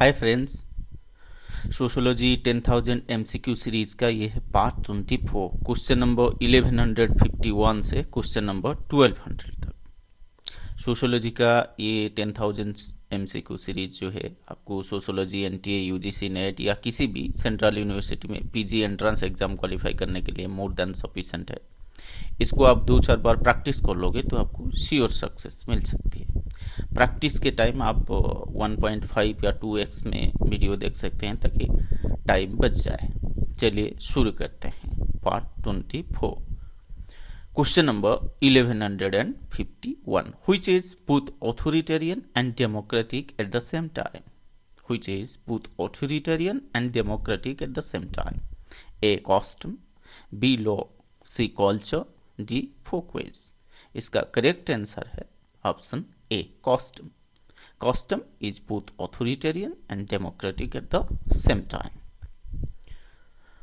Hi friends, sociology 10,000 MCQ series का ये है पार्ट 24। क्वेश्चन नंबर 1151 से क्वेश्चन नंबर 1200 तक। सोशोलॉजी का ये 10,000 MCQ सीरीज जो है आपको सोशोलॉजी NTA UGC NET या किसी भी सेंट्रल यूनिवर्सिटी में PG एंट्रेंस एग्जाम क्वालिफाई करने के लिए मोर देन सफिशेंट है। इसको आप 2-4 बार प्रैक्टिस कर लोगे तो आपको श्योर सक्सेस मिल सकती है। प्रैक्टिस के टाइम आप 1.5 या 2x में वीडियो देख सकते हैं ताकि टाइम बच जाए। चलिए शुरू करते हैं part 24। Question number 1151, which is both authoritarian and democratic at the same time? Which is both authoritarian and democratic at the same time? A. Custom, B. Law, C. Culture, D. Folkways. इसका correct answer है option A. Custom. Custom is both authoritarian and democratic at the same time.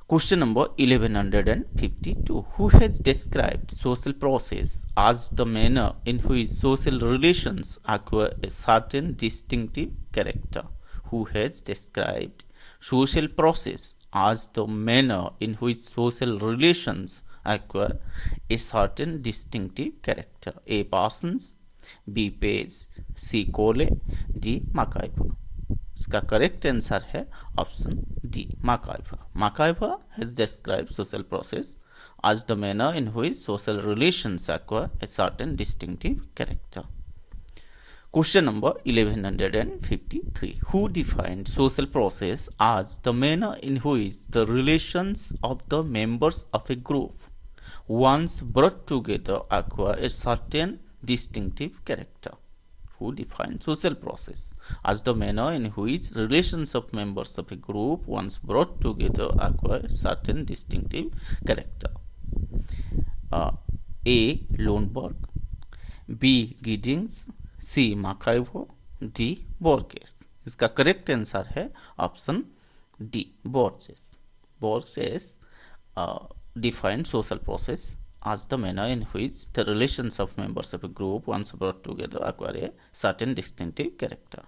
Question number 1152. Who has described social process as the manner in which social relations acquire a certain distinctive character? Who has described social process as the manner in which social relations acquire a certain distinctive character? A. Parsons, B. Page, C. Cole, D. MacIver. इसका correct answer है option D, MacIver. MacIver has described social process as the manner in which social relations acquire a certain distinctive character. Question number 1153. Who defined social process as the manner in which the relations of the members of a group once brought together acquire a certain distinctive character? Who defined social process as the manner in which relations of members of a group once brought together acquire certain distinctive character? A. Lundberg, B. Giddings, C. MacIver, D. Borges. इसका correct answer है option D, Borges. Borges defined social process as the manner in which the relations of members of a group once brought together acquire a certain distinctive character.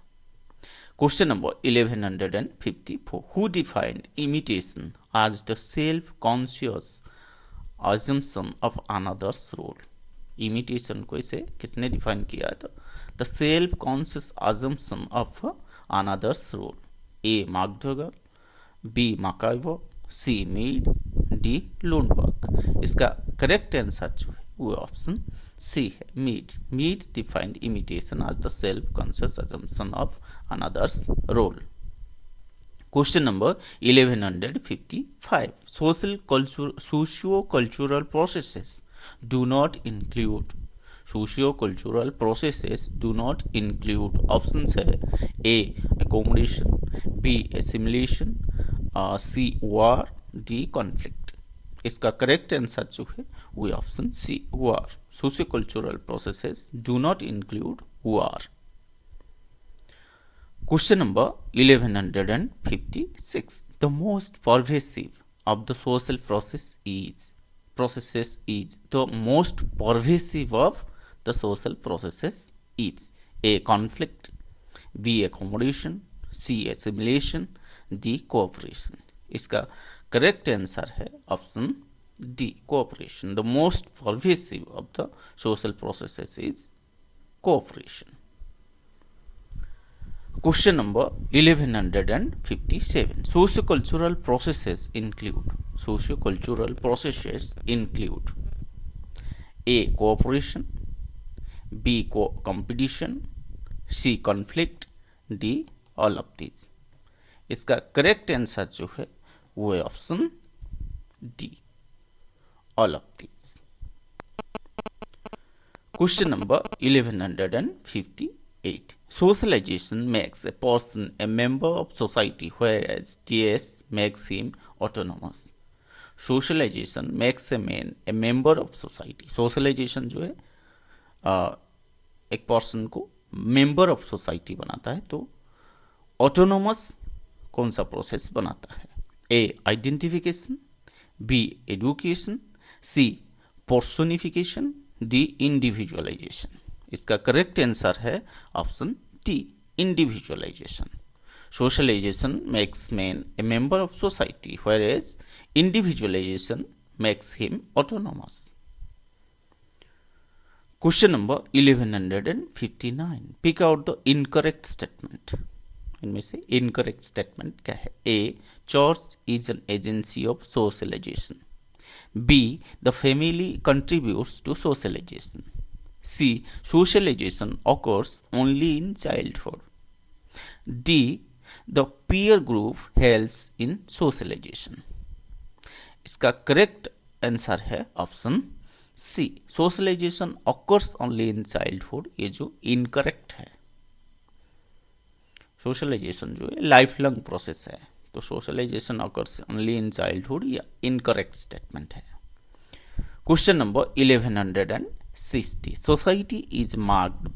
Question number 1154. Who defined imitation as the self-conscious assumption of another's role? Imitation को इसे किसने define किया? तो the self-conscious assumption of another's role. A. MacDougall, B. MacIver, C. Mead, D. Lundberg. इसका correct answer जो है वो option C है, Mead. Mead defined imitation as the self conscious assumption of another's role. Question number 1155. Socio-cultural processes do not include. Socio-cultural processes do not include. Options है A. Accommodation, B. Assimilation, C. War, D. Conflict. इसका correct answer जो है वो option C, war. Socio cultural processes do not include war. Question number 1156. The most pervasive of the social processes is the most pervasive of the social processes is A. Conflict, B. Accommodation, C. Assimilation, D. Cooperation. इसका correct answer है option D, cooperation. The most pervasive of the social processes is cooperation. Question number 1157. Socio cultural processes include. Socio cultural processes include A. Cooperation, B. Competition, C. Conflict, D. All of these. इसका correct answer जो है वो है option D, all of these. Question number 1158. Socialization makes a person a member of society whereas TS makes him autonomous. Socialization makes a man a member of society. Socialization जो है एक person को member of society बनाता है, तो autonomous कौन सा process बनाता है? A. Identification, B. Education, C. Personification, D. Individualization. इसका करेक्ट आंसर है option T, individualisation. Socialization makes man a member of society, whereas individualization makes him autonomous. Question number 1159. Pick out the incorrect statement. इनमें से incorrect statement क्या है? A. Church is an agency of socialization. B. The family contributes to socialization. C. Socialization occurs only in childhood. D. The peer group helps in socialization. इसका correct answer है option C, socialisation occurs only in childhood. ये जो incorrect है, socialisation जो है life long process है, तो socialisation occurs only in childhood या इनकरेक्ट स्टेटमेंट है। Question number 1160। Society is marked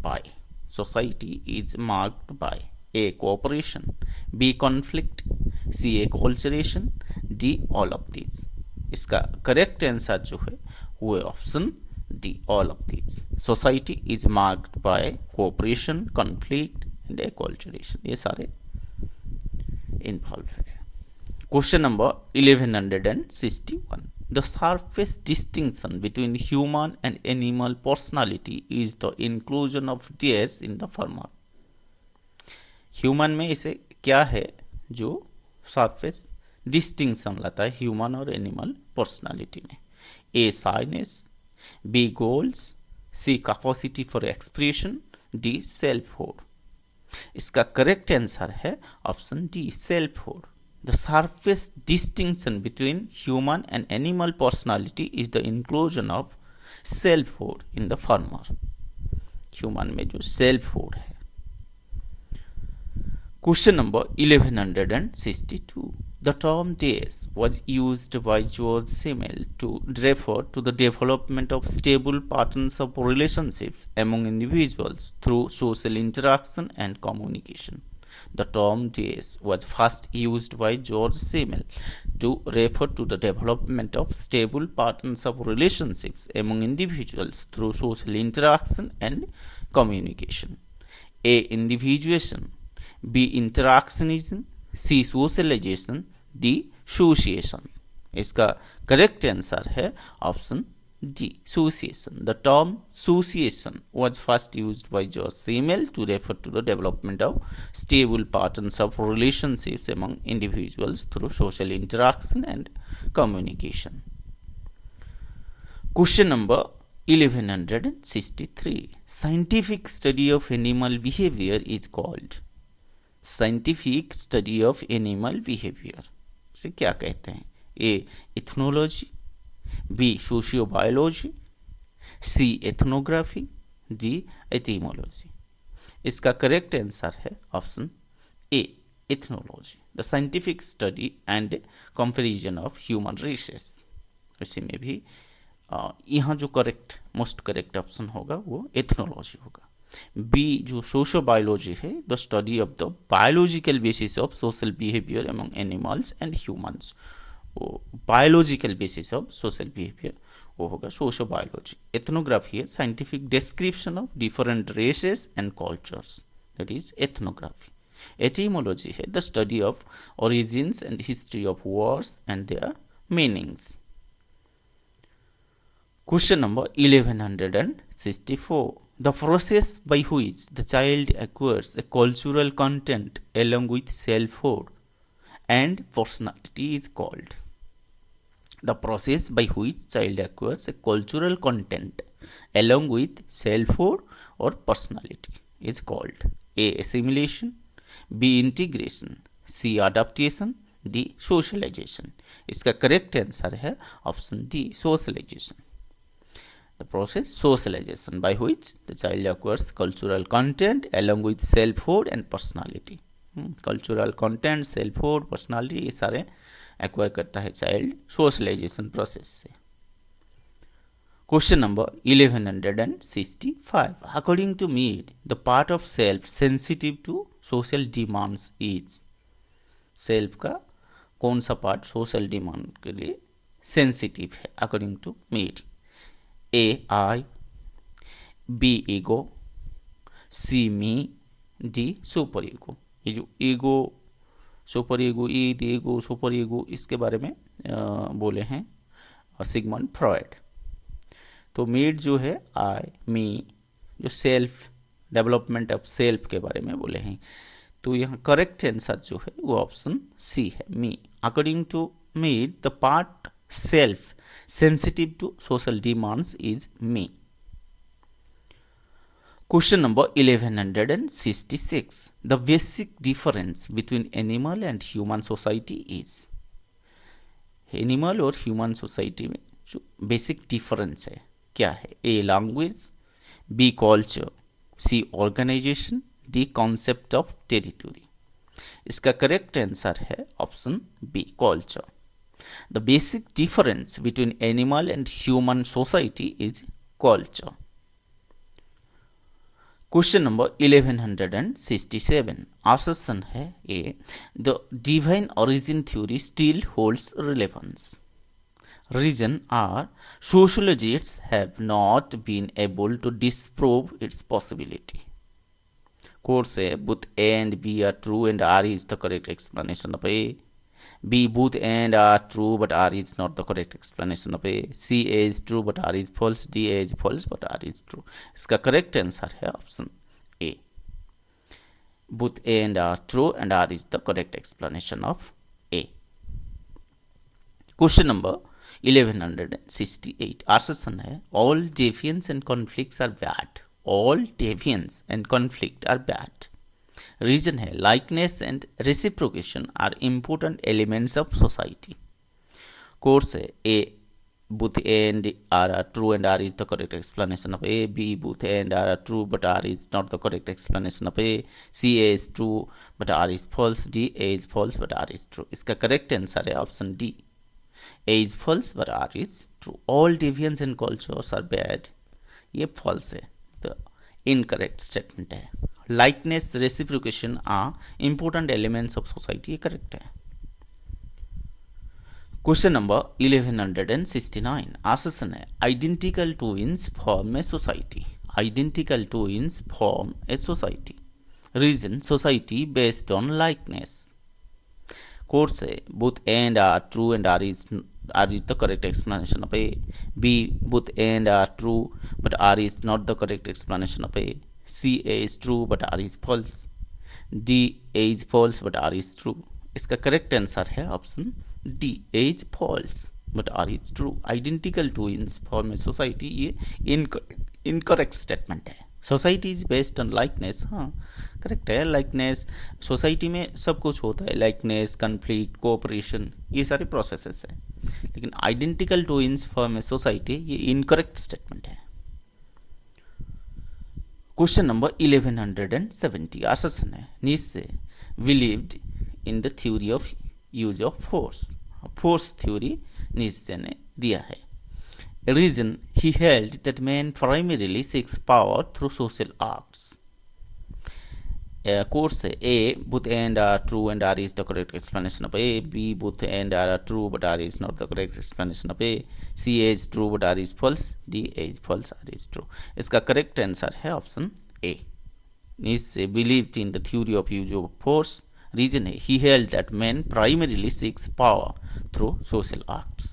by A. Cooperation, B. Conflict, C. Acculturation, D. All of these. इसका करेक्ट आंसर जो है वो है option D, all of these. Society is marked by cooperation, conflict and acculturation, ये सारे involve है। Question number 1161। The sharpest distinction between human and animal personality is the inclusion of days in the former. Human में इसे क्या है जो surface distinction लाता है ह्यूमन और एनिमल पर्सनालिटी में? A. Shyness, B. Goals, C. Capacity for expression, D. Selfhood. इसका करेक्ट आंसर है option D, selfhood. The sharpest distinction between human and animal personality is the inclusion of selfhood in the former. Human में जो selfhood है। Question number 1162. The term days was used by George Simmel to refer to the development of stable patterns of relationships among individuals through social interaction and communication. The term days was first used by George Simmel to refer to the development of stable patterns of relationships among individuals through social interaction and communication. A. Individuation, B. Interactionism, C. Socialization, D. Sociation. इसका correct answer है option D, sociation. The term sociation was first used by George Simmel to refer to the development of stable patterns of relationships among individuals through social interaction and communication. Question number 1163. Scientific study of animal behavior is called. Scientific study of animal behaviour से क्या कहते हैं? A. Ethnology, B. Sociobiology, C. Ethnography, D. Etymology. इसका correct answer है option A, ethnology, the scientific study and comparison of human races. इसी में भी यहाँ जो मोस्ट करेक्ट ऑप्शन होगा वो एथनोलॉजी होगा। बी जो सोशियोबायोलॉजी है, the study of the biological basis of social behaviour among animals and humans, वो biological basis of social behaviour वो होगा सोशियोबायोलॉजी। एथनोग्राफी है scientific description of different races and cultures, that is ethnography. Etymology है the study of origins and history of words and their meanings. Question number 1164. The process by which the child acquires a cultural content along with selfhood and personality is called. The process by which child acquires a cultural content along with selfhood or personality is called A. Assimilation, B. Integration, C. Adaptation, D. Socialization. इसका correct answer है option D, socialization. The process socialization by which the child acquires cultural content along with selfhood and personality. Cultural content, selfhood, personality ये सारे acquire करता है child socialization process से। Question number 1165. According to Mead, the part of self sensitive to social demands is. Self का कौन सा part social demand के लिए सेंसिटिव है according to Mead? A. I, B. ego, C. me, D. Super ego. ये जो ego super ego, id ego, super ego, इसके बारे में बोले हैं सिगमंड फ्रॉयड। तो मीट जो है आई मी, जो सेल्फ डेवलपमेंट ऑफ सेल्फ के बारे में बोले हैं। तो यहाँ करेक्ट आंसर जो है वो ऑप्शन सी है, मी। According to meet the part self sensitive to social demands is me. Question number 1166. The basic difference between animal and human society is. Animal और ह्यूमन सोसाइटी में जो बेसिक डिफरेंस है क्या है? A language, B culture, C organisation, D concept of territory. इसका correct answer है option B culture. The basic difference between animal and human society is culture. Question number 1167. Assertion है A. The divine origin theory still holds relevance. Reason are sociologists have not been able to disprove its possibility. Course A. Both A and B are true and R is the correct explanation of A. B. Both and are true but R is not the correct explanation of A. C. A is true but R is false. D. A is false but R is true. इसका correct answer है option A. Both A and are true and R is the correct explanation of A. Question number 1168. Assertion है all deviance and conflicts are bad. All deviance and conflict are bad. Reason है likeness and reciprocation are important elements of society. Course है A. Both A and R are true and R is the correct explanation of A. B. Both A and R are true but R is not the correct explanation of A. C. A is true but R is false. D. A is false but R is true. इसका correct answer है option D. A is false but R is true. All deviance and cultures are bad. ये false है, तो incorrect statement है। Likeness, reciprocation are important elements of society, ये correct है। Question number 1169. Assertion है identical twins form a society. Identical twins form a society. Reason society based on likeness. Course है both and R true and R is the correct explanation of A. B. Both and are true but R is not the correct explanation of A. C. A is true but R is false. D. A is false but R is true. इसका correct answer है option D. A is false but R is true. Identical twins form a society, ये incorrect statement है। Society is based on likeness, हाँ correct है। Likeness society में सब कुछ होता है, लाइकनेस, कन्फ्लिक्ट, कोऑपरेशन, ये सारे प्रोसेसेस है। लेकिन identical twins form a society, ये इनकरेक्ट स्टेटमेंट है। Question number 1170. आसर्शन है नीचे believed in the theory of use of force. Force theory नीचे ने दिया है। Reason he held that man primarily seeks power through social acts. Course A. Both and are true and R is the correct explanation of A. B. Both and are true but R is not the correct explanation of A. C. A is true but R is false. D. A is false, R is true. इसका correct answer है option A. He believed in the theory of use of force. Reason है he held that man primarily seeks power through social acts.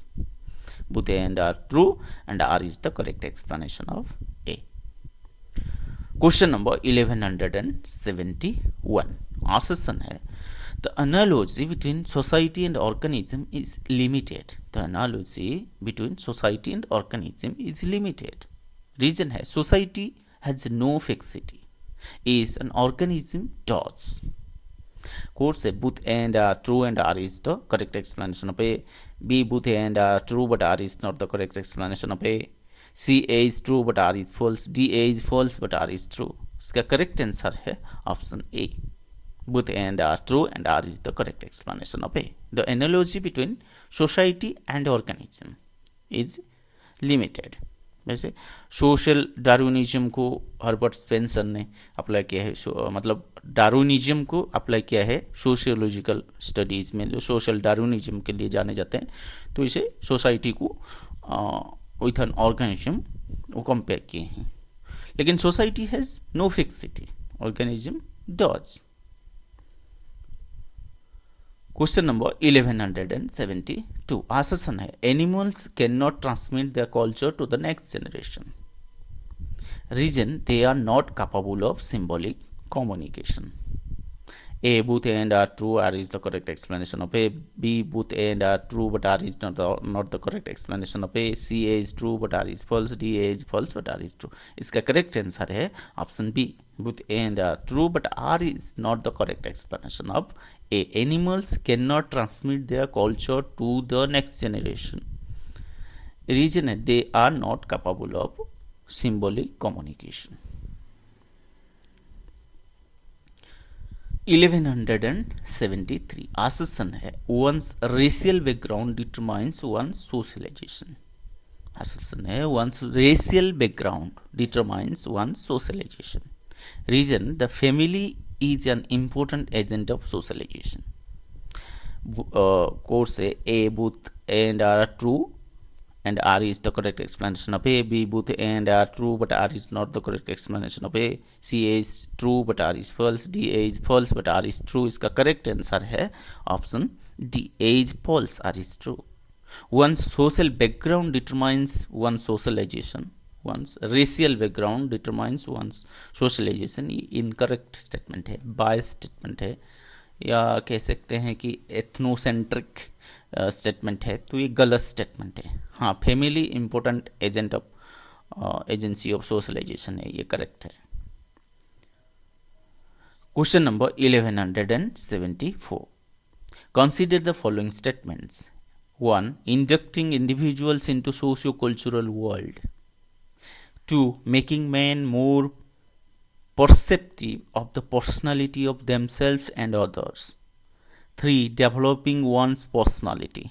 Both and are true and R is the correct explanation of A. Question number 1171. Assertion है the analogy between society and organism is limited. The analogy between society and organism is limited. Reason है society has no fixity, is an organism does. Course है both and are true and R is the correct explanation of A. B. Both and are true but R is not the correct explanation of A. C. A is true but R is false. D. A is false but R is true. इसका correct answer है option A. Both and are true and R is the correct explanation of A. The analogy between society and organism is limited. वैसे social Darwinism को Herbert Spencer ने apply किया है, मतलब Darwinism को apply किया है सोशियोलॉजिकल स्टडीज़ में, जो सोशल डार्विनिज्म के लिए जाने जाते हैं। तो इसे सोसाइटी को विथ एन ऑर्गेनिज्म वो कंपेयर किए हैं। लेकिन society has no fixity, organism does. Question number 1172 आससन है animals can not transmit their culture to the next generation. Reason, they are not capable of symbolic communication. A, both A and are true, R is the correct explanation of A. B, both A and are true, but R is not the correct explanation of A. C, A is true, but R is false. D, A is false, but R is true. इसका correct answer है option B. Both A and are true, but R is not the correct explanation of A. Animals cannot transmit their culture to the next generation. Reason है they are not capable of symbolic communication. 1173 आससन है one's racial background determines one's socialization. आससन है one's racial background determines one's socialization. Reason, the family is an important agent of socialization. Course A, both A and R are true, and R is the correct explanation of A. B, both A and R are true, but R is not the correct explanation of A. C, A is true, but R is false. D, A is false, but R is true. इसका correct answer है option D. A is false, R is true. One's social background determines one's socialization. One's racial background determines one's socialization. ये incorrect statement है, biased statement है, या कह सकते हैं कि एथनोसेंट्रिक स्टेटमेंट है, तो ये गलत स्टेटमेंट है. हाँ, family important agent of agency of socialisation है, ये करेक्ट है. Question number 1174 consider the following statements. 1. Inducting individuals into socio-cultural world. 2. Making men more perceptive of the personality of themselves and others. 3. Developing one's personality.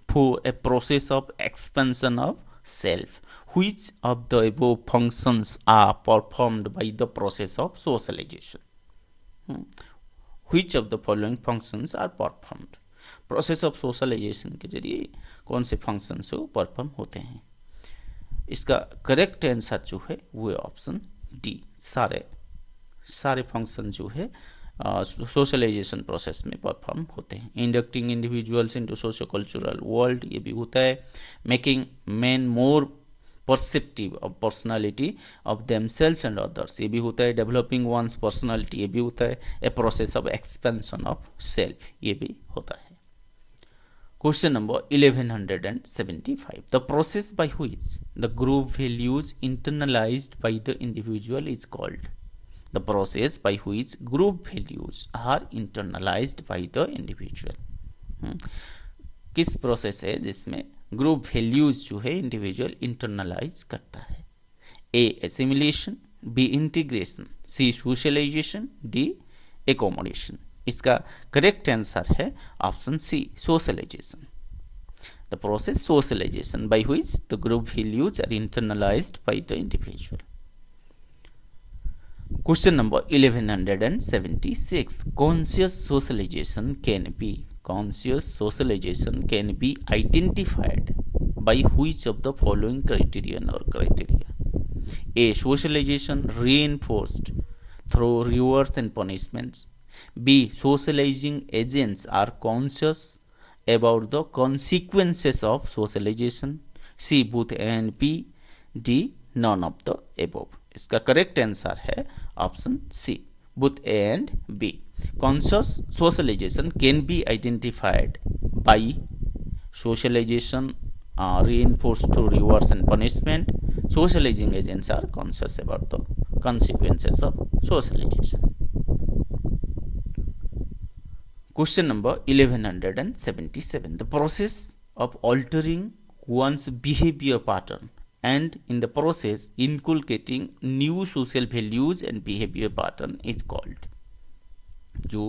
4. A process of expansion of self. Which of the above functions are performed by the process of socialization? Which of the following functions are performed? Process of socialisation के जरिए कौन से functions वो perform होते हैं? इसका correct answer जो है वो ऑप्शन डी. सारे फंक्शन जो है सोशलाइजेशन प्रोसेस में परफॉर्म होते हैं. Inducting individuals into socio cultural world, ये भी होता है. Making man more perceptive of personality of themselves and others, ये भी होता है. डेवलपिंग वंस पर्सनालिटी, ये भी होता है. A process of expansion of self, ये भी होता है. Question number 1175. The process by which the group values internalized by the individual is called. The process by which group values are internalized by the individual. किस process है जिसमें group values जो है individual internalise करता है? A. Assimilation. B. Integration. C. Socialization. D. Accommodation. इसका correct answer है option C, socialization. The process socialization by which the group values are internalized by the individual. Question number 1176. Conscious socialization can be identified by which of the following criterion और criteria? A. Socialization reinforced through rewards and punishments. B. Socializing agents are conscious about the consequences of socialization. C. Both A and B. D. None of the above. इसका correct answer है option C, both A and B. Conscious socialization can be identified by socialization reinforced through rewards and punishment. Socializing agents are conscious about the consequences of socialization. Question number 1177. The process of altering one's behavior pattern and in the process inculcating new social values and behavior pattern is called. जो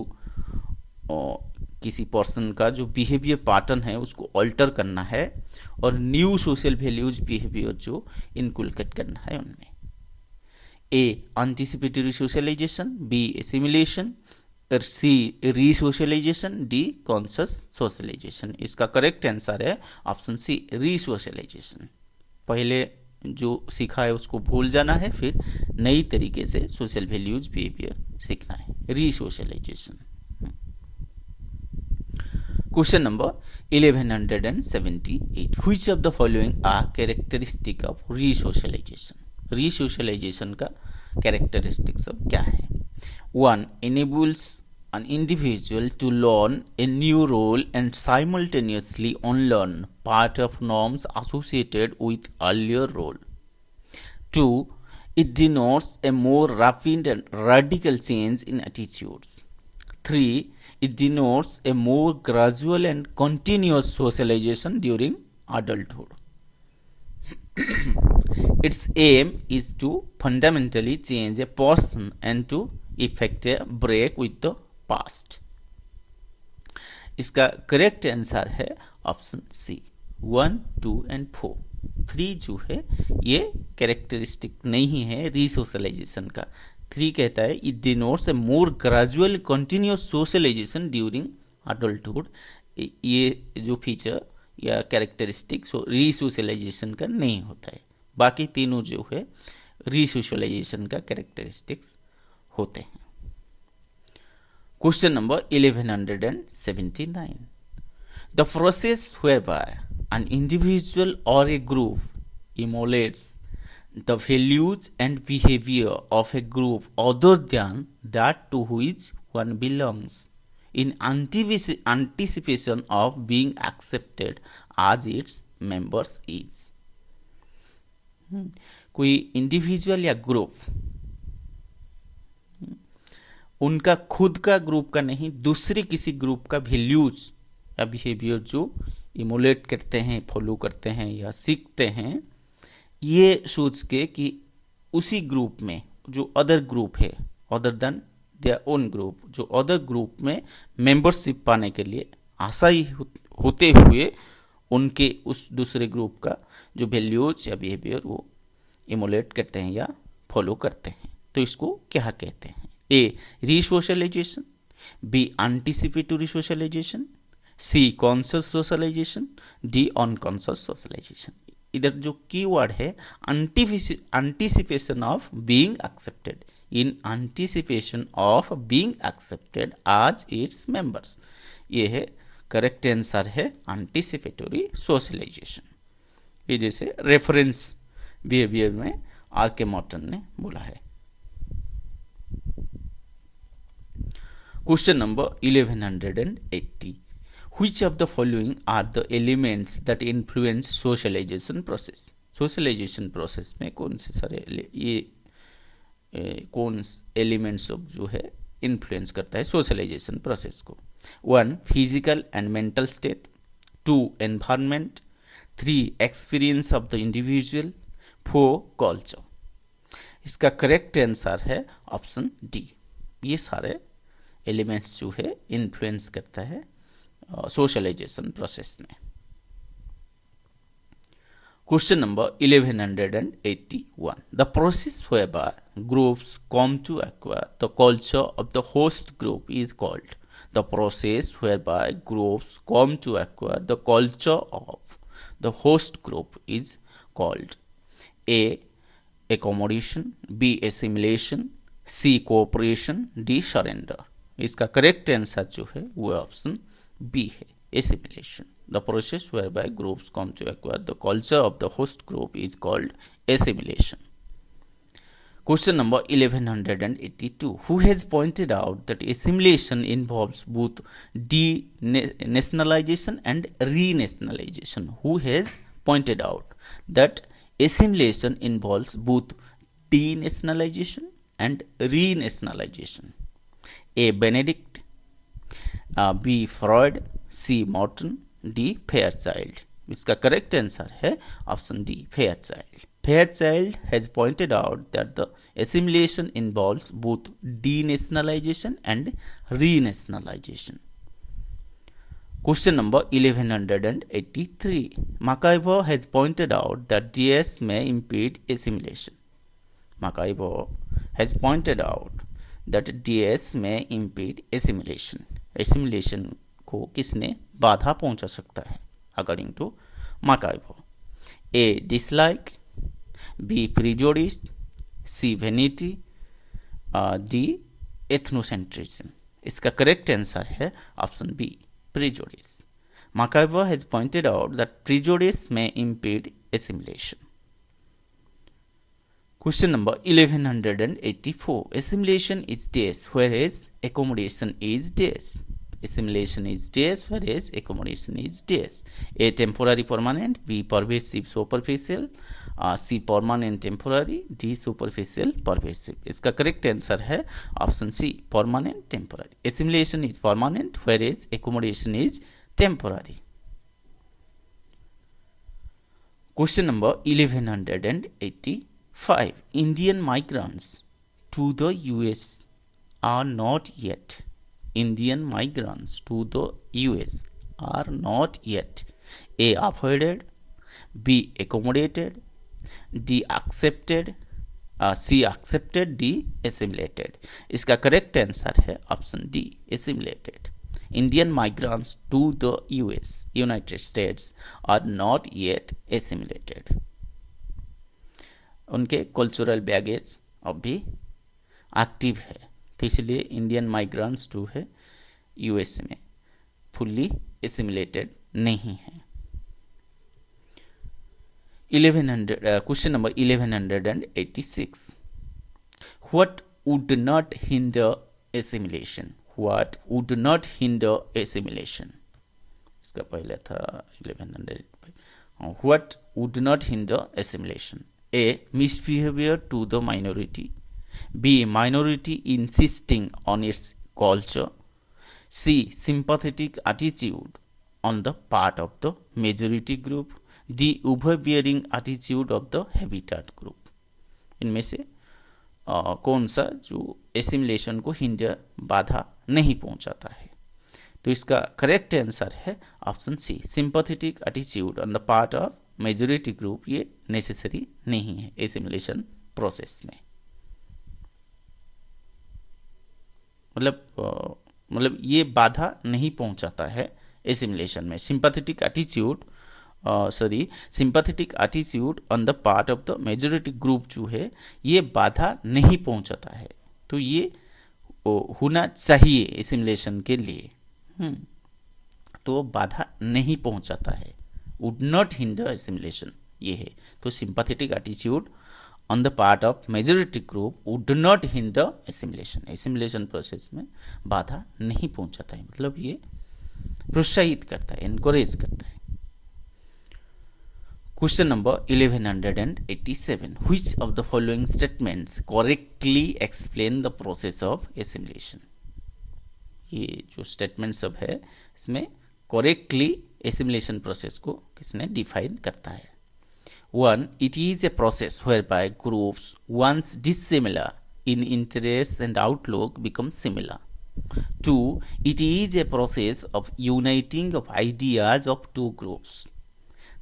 किसी person का जो behaviour pattern है उसको alter करना है और new social values behaviour जो इनकुलकेट करना है उनमें. A. Anticipatory socialization. B. Assimilation. C. Resocialization. D. Conscious socialization. इसका करेक्ट आंसर है ऑप्शन सी, रीसोशलाइजेशन. पहले जो सीखा है उसको भूल जाना है, फिर नई तरीके से सोशल वैल्यूज बिहेवियर सीखना है, रीसोशलाइजेशन. Question number 1178. Which of the following are characteristic of resocialization? Resocialization का characteristics अब क्या है? 1. Enables an individual to learn a new role and simultaneously unlearn part of norms associated with earlier role. 2. It denotes a more rapid and radical change in attitudes. 3. It denotes a more gradual and continuous socialization during adulthood. Its aim is to fundamentally change a person and to effect a break with the past. इसका correct answer है option C 1, 2 and 4. 3 जो है ये characteristic नहीं है रिसोशलाइजेशन का. 3 कहता है it denotes a more gradual continuous socialisation during adulthood. ये जो फीचर या कैरेक्टरिस्टिक रिसोशलाइजेशन का नहीं होता है. बाकी तीनों जो है रिसोशलाइजेशन का कैरेक्टरिस्टिक्स होते हैं. Question number 1179. The process whereby an individual or a group emulates the values and behavior of a group other than that to which one belongs in anticipation of being accepted as its members is. कोई individual या group उनका खुद का group का नहीं दूसरे किसी group का वैल्यूज या बिहेवियर जो इमोलेट करते हैं, फॉलो करते हैं या सीखते हैं, ये सोच के कि उसी ग्रुप में जो अदर ग्रुप है other than their own group, जो अदर ग्रुप में मेंबरशिप पाने के लिए आशाई होते हुए उनके उस दूसरे ग्रुप का जो वैल्यूज या बिहेवियर वो इमोलेट करते हैं या फॉलो करते हैं. तो इसको क्या कहते हैं? A. Resocialization. B. Anticipatory socialization. C. Conscious socialization. D. Unconscious socialization. इधर जो कीवर्ड है anticipation of being accepted. In anticipation of being accepted as its members. ये है करेक्ट आंसर है anticipatory socialization. ये जैसे रेफरेंस बिहेवियर में आर.के. मॉर्टन ने बोला है. Question number 1180. Which of the following are the elements that influence socialization process? Socialization process में कौन से सारे ये कौन एलिमेंट्स जो है इन्फ्लुएंस करता है सोशलाइजेशन प्रोसेस को? 1. Physical and mental state. 2. Environment. 3. Experience of the individual. 4. Culture. इसका करेक्ट आंसर है ऑप्शन डी. ये सारे एलिमेंट्स जो है इन्फ्लुएंस करता है सोशलाइजेशन प्रोसेस में. Question number 1181. The process whereby groups come to acquire the culture of the host group is called. The process whereby groups come to acquire the culture of the host group is called A. accommodation. B. assimilation. C. cooperation. D. surrender. इसका correct answer जो है वो option B है, assimilation. The process whereby groups come to acquire the culture of the host group is called assimilation. Question number 1182. Who has pointed out that assimilation involves both denationalization and renationalization? Who has pointed out that assimilation involves both denationalization and renationalization? A. Benedict. B. Freud. C. Morton. D. Fairchild. इसका correct answer है option D, Fairchild. Fairchild has pointed out that the assimilation involves both denationalization and renationalization. Question number 1183. McIver has pointed out that DS may impede assimilation. McIver has pointed out that DS may impede assimilation. Assimilation को किसने बाधा पहुंचा सकता है according to McIver? A. dislike. B. prejudice. C. vanity. D. ethnocentrism. इसका correct answer है option B, prejudice. McIver has pointed out that prejudice may impede assimilation. Question number 1184. Assimilation is dash, whereas accommodation is dash. Assimilation is dash, whereas accommodation is dash. A. Temporary permanent. B. Pervasive superficial. C. Permanent temporary. D. Superficial pervasive. इसका correct answer है option C, permanent temporary. Assimilation is permanent, whereas accommodation is temporary. Question number 1185. Indian migrants to the US are not yet. Indian migrants to the US are not yet. A. Avoided. B. Accommodated. D. Accepted. C. Accepted. D. Assimilated. इसका correct answer है option D, assimilated. Indian migrants to the US, United States, are not yet assimilated. उनके cultural baggage अब भी active है, तो इसलिए Indian migrants to है US में फुल्ली एसिमिलेटेड नहीं है. 1100 question number 1186. What would not hinder assimilation? What would not hinder assimilation? इसका पहले था 1100. What would not hinder assimilation? A. Misbehavior to the minority. B. Minority insisting on its culture. C. Sympathetic attitude on the part of the majority group. D. Overbearing attitude of the habitat group. इनमें से कौन सा जो assimilation को hinder, बाधा नहीं पहुंचाता है? तो इसका करेक्ट आंसर है option C, sympathetic attitude on the part of majority group. ये नेसेसरी नहीं है एसिमिलेशन प्रोसेस में. मतलब ये बाधा नहीं पहुंचाता है एसिमिलेशन में. Sympathetic attitude sympathetic attitude on the part of the majority group जो है ये बाधा नहीं पहुंचाता है. तो ये होना चाहिए एसिमिलेशन के लिए, तो बाधा नहीं पहुंचाता है. वुड नॉट हिंडर एसिमिलेशन ये है. तो sympathetic attitude on the part of majority group would not hinder assimilation. Assimilation process में बाधा नहीं पहुंचाता है, मतलब ये प्रोत्साहित करता है, एनकरेज करता है. Question number 1187. Which of the following statements correctly explain the process of assimilation? ये जो स्टेटमेंट सब है इसमें करेक्टली एसिमिलेशन प्रोसेस को किसने डिफाइन करता है? 1. It is a process whereby groups once dissimilar in interests and outlook become similar. 2. It is a process of uniting of ideas of two groups.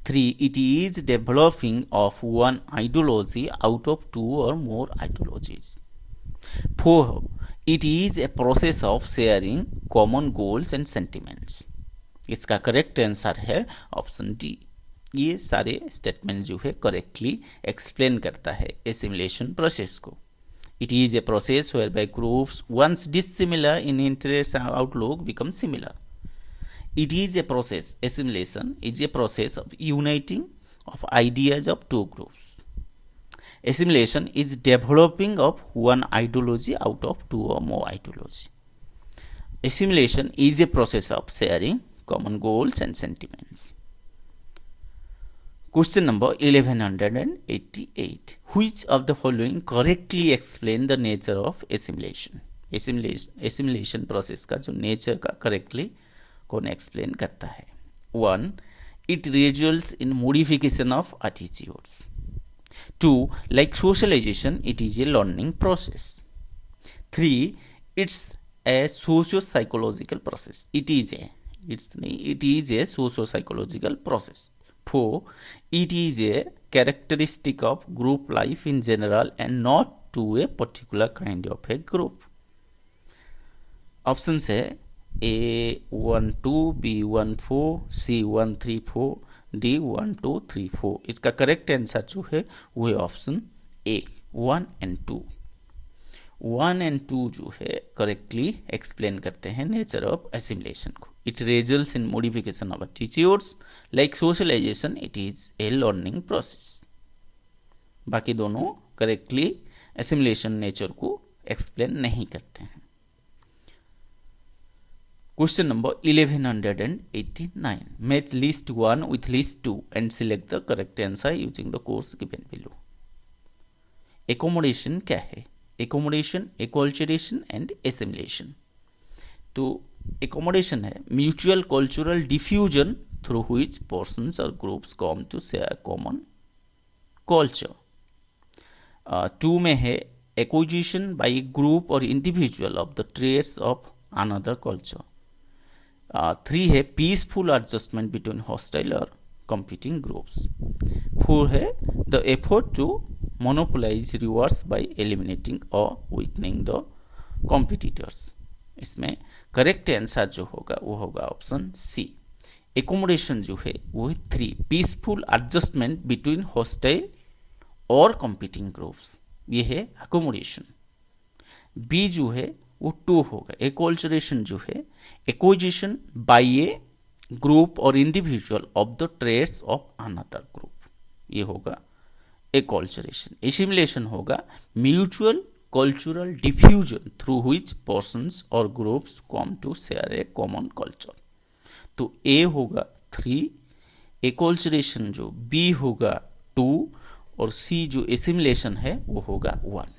3. It is developing of one ideology out of two or more ideologies. 4. It is a process of sharing common goals and sentiments. इसका correct answer है option D. ये सारे statement जो है correctly explain करता है assimilation process को. It is a process whereby groups once dissimilar in interests and outlook become similar. It is a process, assimilation is a process of uniting of ideas of two groups. Assimilation is developing of one ideology out of two or more ideology. Assimilation is a process of sharing common goals and sentiments. Question number 1188. Which of the following correctly explain the nature of assimilation? Assimilation process का जो nature का correctly कौन explain करता है? 1. It results in modification of attitudes. 2. Like socialization, it is a learning process. 3. It's a socio-psychological process. It is a socio-psychological process. 4. It is a characteristic of group life in general and not to a particular kind of a group. Options है A12, B14, C134, D1234. इसका correct answer जो है वो है option A 1 and 2. 1 and 2 जो है correctly explain करते हैं नेचर ऑफ एसिमिलेशन को. It results in modification of attitudes. Like socialization, it is a learning process. बाकी दोनों करेक्टली एसिमिलेशन नेचर को एक्सप्लेन नहीं करते हैं. Question number 1189. Match list 1 with list 2 and select the correct answer using the course given below. Accommodation क्या है? Accommodation, acculturation and assimilation. तो accommodation है mutual cultural diffusion through which persons or groups come to share common culture. 2 में है acquisition by a group or individual of the traits of another culture. 3 है peaceful adjustment between hostile or competing groups. 4 है the effort to monopolize rewards by eliminating or weakening the competitors. इसमें correct answer जो होगा वो होगा option C. Accommodation जो है वो है 3 पीसफुल एडजस्टमेंट बिटवीन हॉस्टाइल और कंपीटिंग ग्रुप्स, ये है अकोमोडेशन. बी जो है वो 2 होगा. एक्वल्चरेशन जो है एक्विजिशन बाय ए ग्रुप और individual of the traits of another group, ये होगा एक्वल्चरेशन. एसिमिलेशन होगा mutual cultural diffusion through which persons or groups come to share a common culture. तो A होगा 3, एक्वल्चरेशन जो B होगा 2 और C जो एसिमिलेशन है वो होगा 1.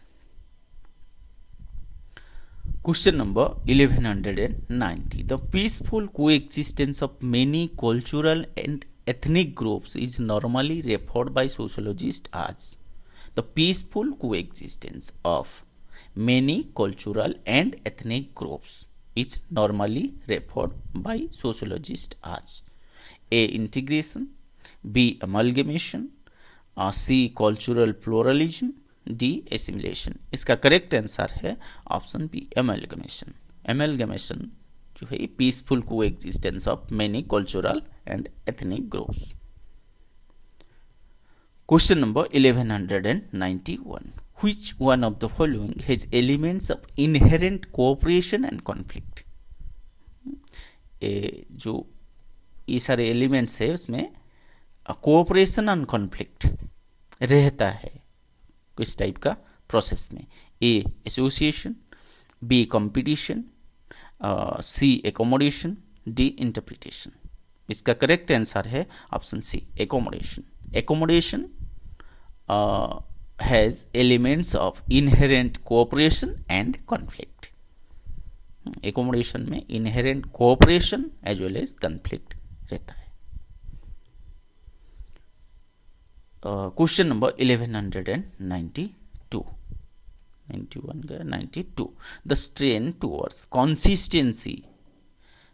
Question number 1190. The peaceful coexistence of many cultural and ethnic groups is normally referred by sociologists as. The peaceful coexistence of many cultural and ethnic groups is normally referred by sociologists as A. Integration, B. Amalgamation, C. Cultural pluralism, D. Assimilation. इसका correct answer है option B amalgamation. Amalgamation जो है peaceful coexistence of many cultural and ethnic groups. Question number 1191. Which one of the following has elements of inherent cooperation and conflict? जो ये सारे elements है उसमें cooperation and conflict रहता है किस टाइप का प्रोसेस में? A association, B competition, C accommodation, D interpretation. इसका करेक्ट आंसर है option C accommodation. Accommodation has elements of inherent cooperation and conflict. Accommodation में inherent cooperation as well as conflict रहता है. Question number 1192. 91 गया 92. The strain towards consistency.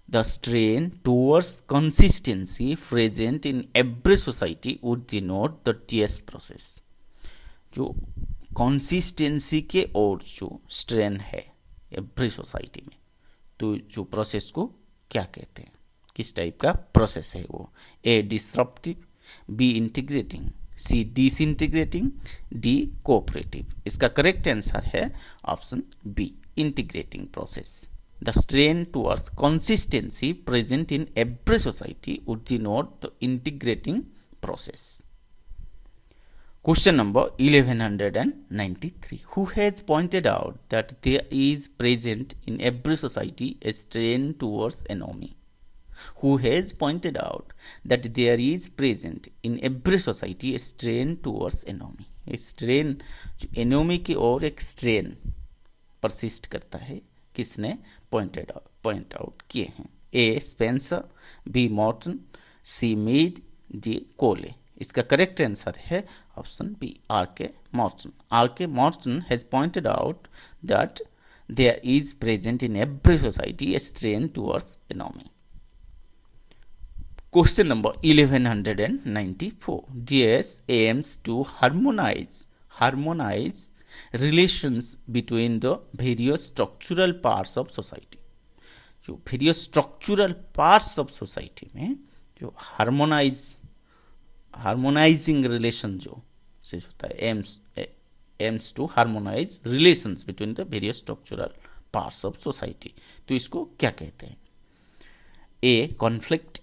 The strain towards consistency present in every society would denote the TS process. जो consistency के और जो strain है every society में, तो जो प्रोसेस को क्या कहते हैं, किस टाइप का प्रोसेस है वो? A disruptive, B integrating, C disintegrating, D cooperative. इसका करेक्ट आंसर है option B integrating process. The strain towards consistency present in every society would denote the integrating process. Question number 1193. Who has pointed out that there is present in every society a strain towards enemy? Who has pointed out that there is present in every society a strain towards enemy? A strain, enemy की ओर एक strain persist करता है, किसने point out किए हैं? A Spencer, B Merton, C Mead, D Cooley. इसका correct answer है option B R K Merton. R K Merton has pointed out that there is present in every society a strain towards anomie. Question number 1194. DS aims to harmonize relations between the various structural parts of society. जो various structural parts of society में जो harmonizing relation जो से होता है, aims to harmonize relations between the various structural parts of society. तो इसको क्या कहते हैं? A conflict,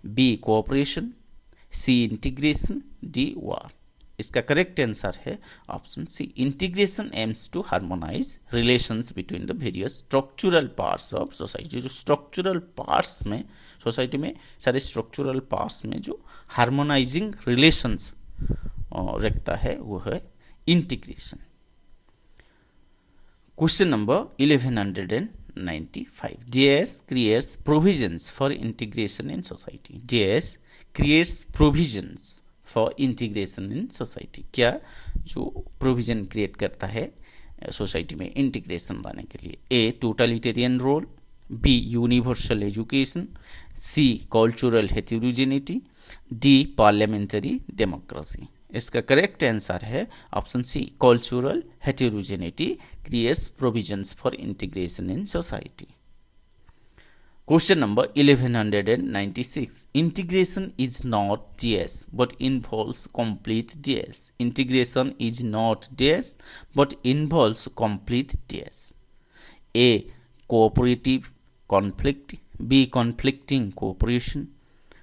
B cooperation, C integration, D war. इसका करेक्ट आंसर है option C, integration aims to harmonise relations between the various structural parts of society. जो structural parts में, society में सारे स्ट्रक्चरल पार्ट्स में जो हार्मोनाइजिंग रिलेशंस रखता है वो है integration. Question number 1195, DS creates provisions for integration in society। DS creates provisions for integration in society. क्या जो प्रोविजन क्रिएट करता है सोसाइटी में इंटीग्रेशन लाने के लिए? A totalitarian role, B universal education, C cultural heterogeneity, D parliamentary democracy. इसका correct answer है option C, cultural heterogeneity creates provisions for integration in society. Question number 1196. Integration is not DS but involves complete DS. Integration is not DS but involves complete DS. A. Cooperative conflict. B. Conflicting cooperation.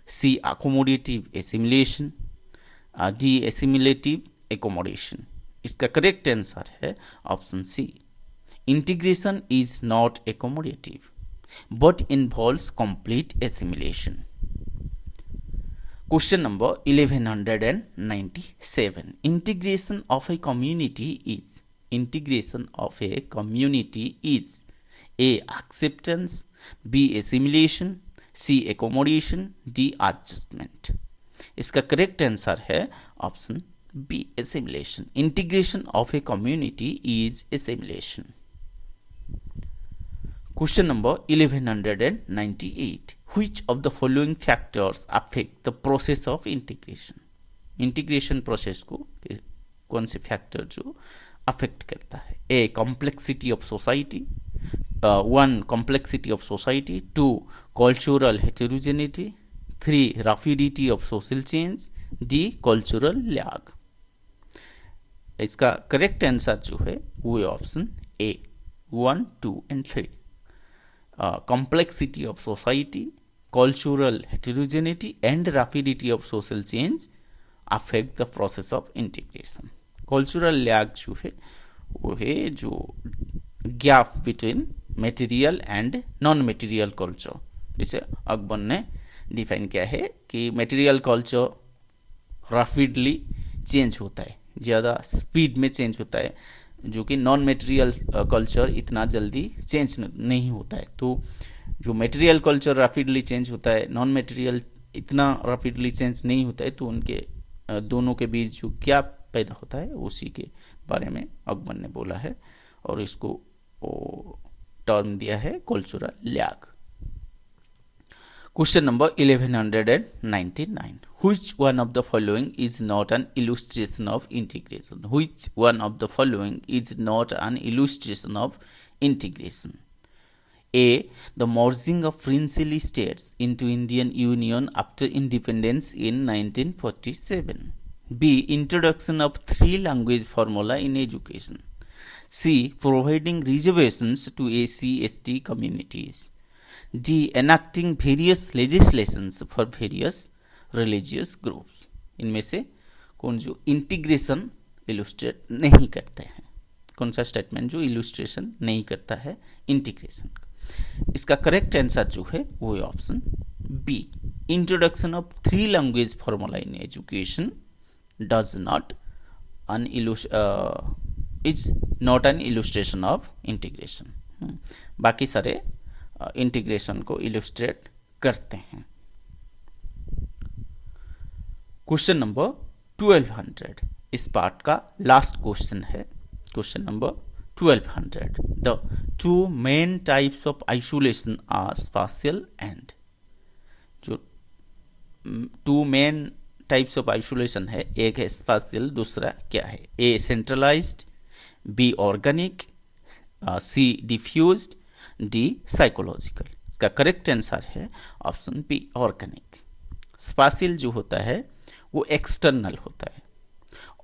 C. Accommodative assimilation. D. Assimilative accommodation. इसका correct answer है option C, integration is not accommodative but involves complete assimilation. Question number 1197. Integration of a community is. Integration of a community is A. Acceptance, B. Assimilation, C. Accommodation, D. Adjustment. इसका correct answer है option B, assimilation. Integration of a community is assimilation. Question number 1198. Which of the following factors affect the process of integration? Integration process को कौन से factor जो affect करता है? A complexity of society, 1 complexity of society, 2 cultural heterogeneity, 3 rapidity of social change, D cultural lag. इसका correct answer जो है वो option A, 1, 2 and 3। complexity of society, cultural heterogeneity and rapidity of social change affect the process of integration. Cultural lag जो है वो है जो gap between material and non material culture। जैसे अकबर ने डिफाइन किया है कि material culture rapidly चेंज होता है, ज़्यादा स्पीड में चेंज होता है, जो कि नॉन मेटेरियल कल्चर इतना जल्दी चेंज नहीं होता है। तो जो मेटेरियल कल्चर रैपिडली चेंज होता है, नॉन मेटेरियल इतना रैपिडली चेंज नहीं होता है, तो उनके दोनों के बीच जो गैप पैदा होता है उसी के बारे में अकबर ने बोला है और इसको टर्म दिया है cultural lag. Question number 1199. Which one of the following is not an illustration of integration? Which one of the following is not an illustration of integration? A. The merging of princely states into Indian Union after independence in 1947. B. Introduction of 3-language formula in education. C. Providing reservations to SC/ST communities. D. Enacting various legislations for various religious groups. इनमें से कौन जो integration illustrate नहीं करते हैं? कौन सा statement जो इलुस्ट्रेशन नहीं करता है इंटीग्रेशन का? इसका करेक्ट आंसर जो है वो option B, introduction of 3-language formula in education does not is not an illustration of integration. बाकी सारे इंटीग्रेशन को इलस्ट्रेट करते हैं। क्वेश्चन नंबर 1200 इस पार्ट का लास्ट क्वेश्चन है। Question number 1200, the 2 main types of isolation are spatial and. जो 2 main types of isolation है, एक है स्पाशियल, दूसरा क्या है? A centralized, B organic, C diffused, D psychological. इसका करेक्ट आंसर है ऑप्शन बी, ऑर्गेनिक। स्पाशियल जो होता है वो एक्सटर्नल होता है,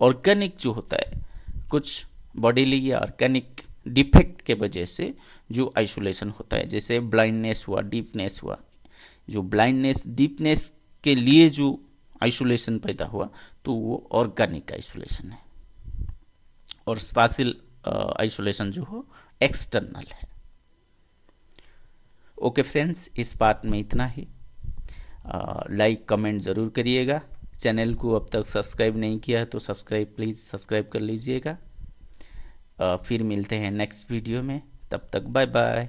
ऑर्गेनिक जो होता है कुछ बॉडीली या ऑर्गेनिक डिफेक्ट के वजह से जो आइसोलेशन होता है, जैसे ब्लाइंडनेस हुआ, डीफनेस हुआ, जो ब्लाइंडनेस डीपनेस के लिए जो आइसोलेशन पैदा हुआ तो वो ऑर्गेनिक आइसोलेशन है, और स्पाशियल आइसोलेशन जो हो एक्सटर्नल है। ओके फ्रेंड्स, इस पार्ट में इतना ही। लाइक कमेंट ज़रूर करिएगा। चैनल को अब तक सब्सक्राइब नहीं किया है तो प्लीज़ सब्सक्राइब कर लीजिएगा। फिर मिलते हैं नेक्स्ट वीडियो में, तब तक बाय बाय।